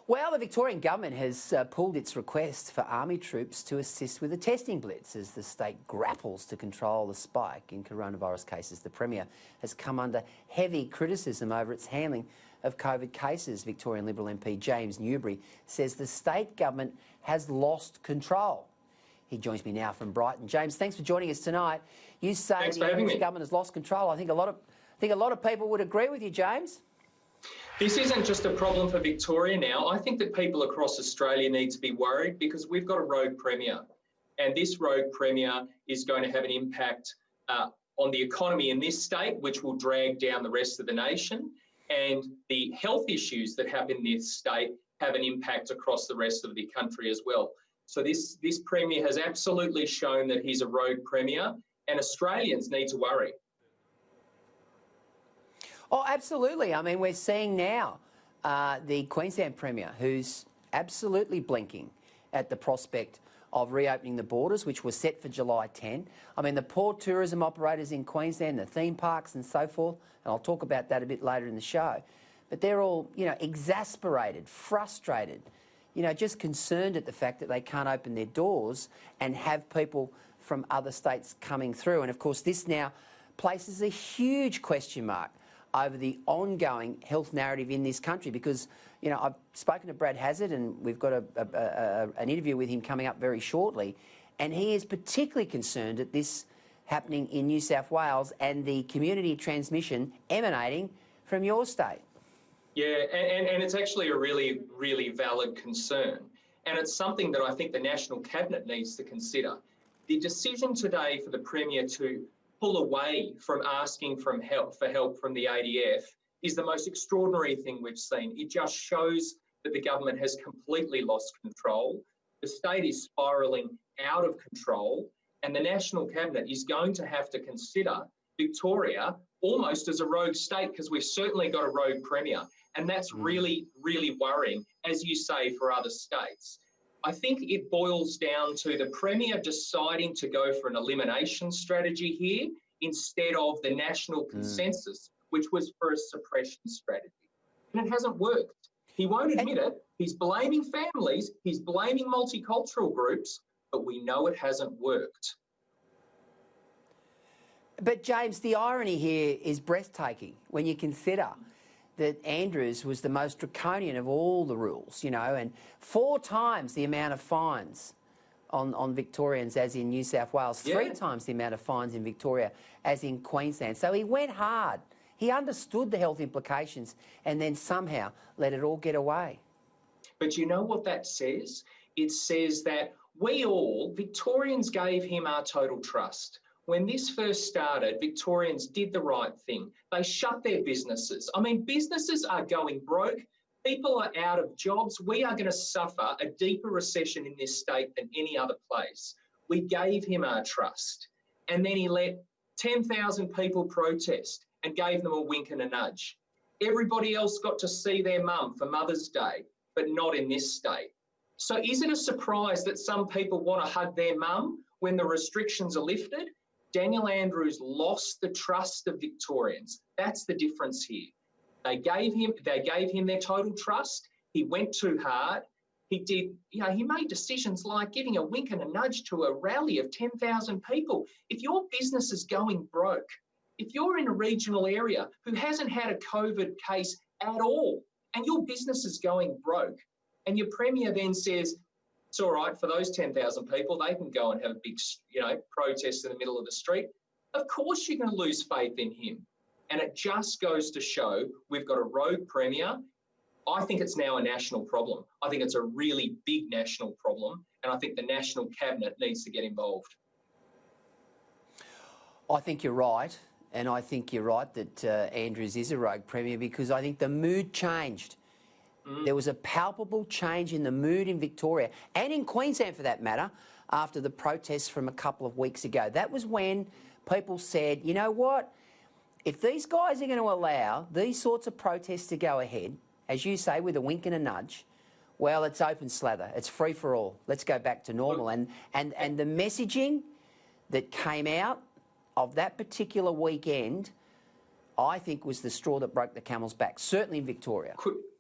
Well, the Victorian government has pulled its request for army troops to assist with the testing blitz as the state grapples to control the spike in coronavirus cases. The Premier has come under heavy criticism over its handling of COVID cases. Victorian Liberal MP James Newbury says the state government has lost control. He joins me now from Brighton. James, thanks for joining us tonight. You say the government has lost control. I think a lot of people would agree with you, James. This isn't just a problem for Victoria now. I think that people across Australia need to be worried because we've got a rogue Premier. And this rogue Premier is going to have an impact on the economy in this state, which will drag down the rest of the nation. And the health issues that happen in this state have an impact across the rest of the country as well. So this Premier has absolutely shown that he's a rogue Premier, and Australians need to worry. Oh, absolutely. I mean, we're seeing now the Queensland Premier who's absolutely blinking at the prospect of reopening the borders, which was set for July 10. I mean, the poor tourism operators in Queensland, the theme parks and so forth, and I'll talk about that a bit later in the show, but they're all, exasperated, frustrated, just concerned at the fact that they can't open their doors and have people from other states coming through. And, of course, this now places a huge question mark over the ongoing health narrative in this country because, I've spoken to Brad Hazzard and we've got an interview with him coming up very shortly, and he is particularly concerned at this happening in New South Wales and the community transmission emanating from your state. Yeah, and it's actually a really, really valid concern. And it's something that I think the National Cabinet needs to consider. The decision today for the Premier to pull away from asking for help from the ADF is the most extraordinary thing we've seen. It just shows that the government has completely lost control. The state is spiralling out of control, and the National Cabinet is going to have to consider Victoria almost as a rogue state because we've certainly got a rogue Premier, and that's really, really worrying, as you say, for other states. I think it boils down to the Premier deciding to go for an elimination strategy here instead of the national consensus, which was for a suppression strategy. And it hasn't worked. He won't admit it. He's blaming families. He's blaming multicultural groups, but we know it hasn't worked. But, James, the irony here is breathtaking when you consider that Andrews was the most draconian of all the rules, and 4 times the amount of fines on Victorians as in New South Wales, 3 times the amount of fines in Victoria as in Queensland. So he went hard. He understood the health implications and then somehow let it all get away. But you know what that says? It says that Victorians gave him our total trust. When this first started, Victorians did the right thing. They shut their businesses. I mean, businesses are going broke. People are out of jobs. We are going to suffer a deeper recession in this state than any other place. We gave him our trust. And then he let 10,000 people protest and gave them a wink and a nudge. Everybody else got to see their mum for Mother's Day, but not in this state. So is it a surprise that some people want to hug their mum when the restrictions are lifted? Daniel Andrews lost the trust of Victorians. That's the difference here. They gave him their total trust. He went too hard. He made decisions like giving a wink and a nudge to a rally of 10,000 people. If your business is going broke, if you're in a regional area who hasn't had a COVID case at all, and your business is going broke, and your Premier then says, it's all right for those 10,000 people, they can go and have a big, protest in the middle of the street. Of course you're going to lose faith in him. And it just goes to show we've got a rogue Premier. I think it's now a national problem. I think it's a really big national problem, and I think the National Cabinet needs to get involved. I think you're right, and I think you're right that Andrews is a rogue Premier because I think the mood changed. There was a palpable change in the mood in Victoria and in Queensland for that matter after the protests from a couple of weeks ago. That was when people said, you know what, if these guys are going to allow these sorts of protests to go ahead, as you say, with a wink and a nudge, well, it's open slather. It's free for all. Let's go back to normal. And the messaging that came out of that particular weekend, I think was the straw that broke the camel's back, certainly in Victoria.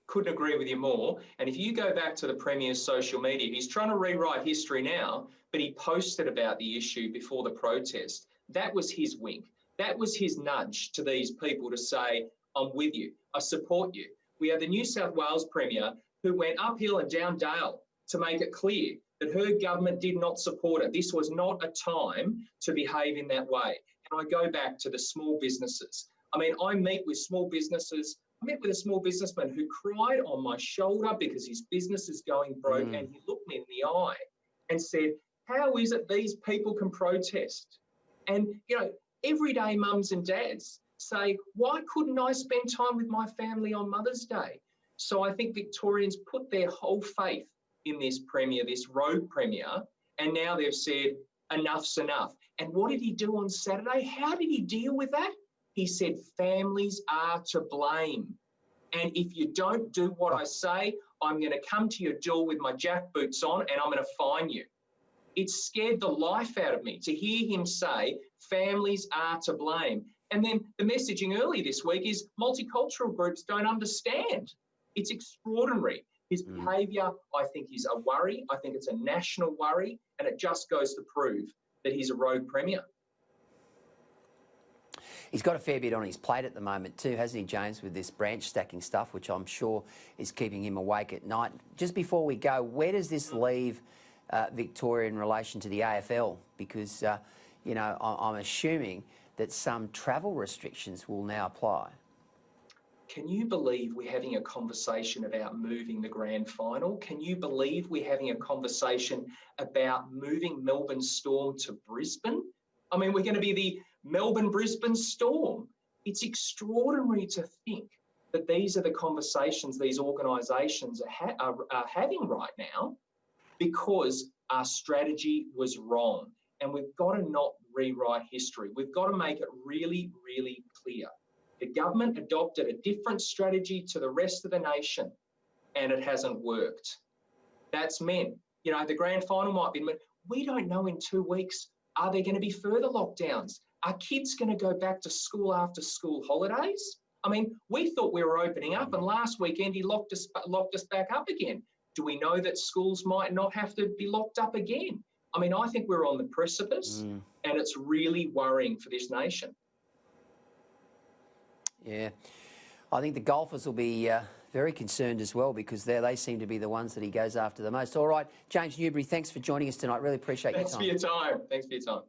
Couldn't agree with you more. And if you go back to the Premier's social media, he's trying to rewrite history now, but he posted about the issue before the protest. That was his wink. That was his nudge to these people to say, I'm with you. I support you. We have the New South Wales Premier who went uphill and down dale to make it clear that her government did not support it. This was not a time to behave in that way. And I go back to the small businesses. I mean, I meet with small businesses. I met with a small businessman who cried on my shoulder because his business is going broke, and he looked me in the eye and said, how is it these people can protest? And, you know, everyday mums and dads say, why couldn't I spend time with my family on Mother's Day? So I think Victorians put their whole faith in this Premier, this rogue Premier, and now they've said, enough's enough. And what did he do on Saturday? How did he deal with that? He said, families are to blame. And if you don't do what I say, I'm going to come to your door with my jack boots on and I'm going to fine you. It scared the life out of me to hear him say, families are to blame. And then the messaging earlier this week is multicultural groups don't understand. It's extraordinary. His behaviour, I think, is a worry. I think it's a national worry, and it just goes to prove that he's a rogue Premier. He's got a fair bit on his plate at the moment too, hasn't he, James, with this branch stacking stuff, which I'm sure is keeping him awake at night. Just before we go, where does this leave Victoria in relation to the AFL? Because, you know, I'm assuming that some travel restrictions will now apply. Can you believe we're having a conversation about moving the grand final? Can you believe we're having a conversation about moving Melbourne Storm to Brisbane? I mean, we're going to be the Melbourne-Brisbane Storm. It's extraordinary to think that these are the conversations these organisations are having right now because our strategy was wrong. And we've got to not rewrite history. We've got to make it really, really clear. The government adopted a different strategy to the rest of the nation, and it hasn't worked. That's meant, you know, the grand final might be, we don't know in 2 weeks, are there going to be further lockdowns? Are kids going to go back to school after school holidays? I mean, we thought we were opening up, and last weekend he locked us back up again. Do we know that schools might not have to be locked up again? I mean, I think we're on the precipice, and it's really worrying for this nation. Yeah, I think the golfers will be very concerned as well because they seem to be the ones that he goes after the most. All right, James Newbury, thanks for joining us tonight. Really appreciate your time. Thanks for your time.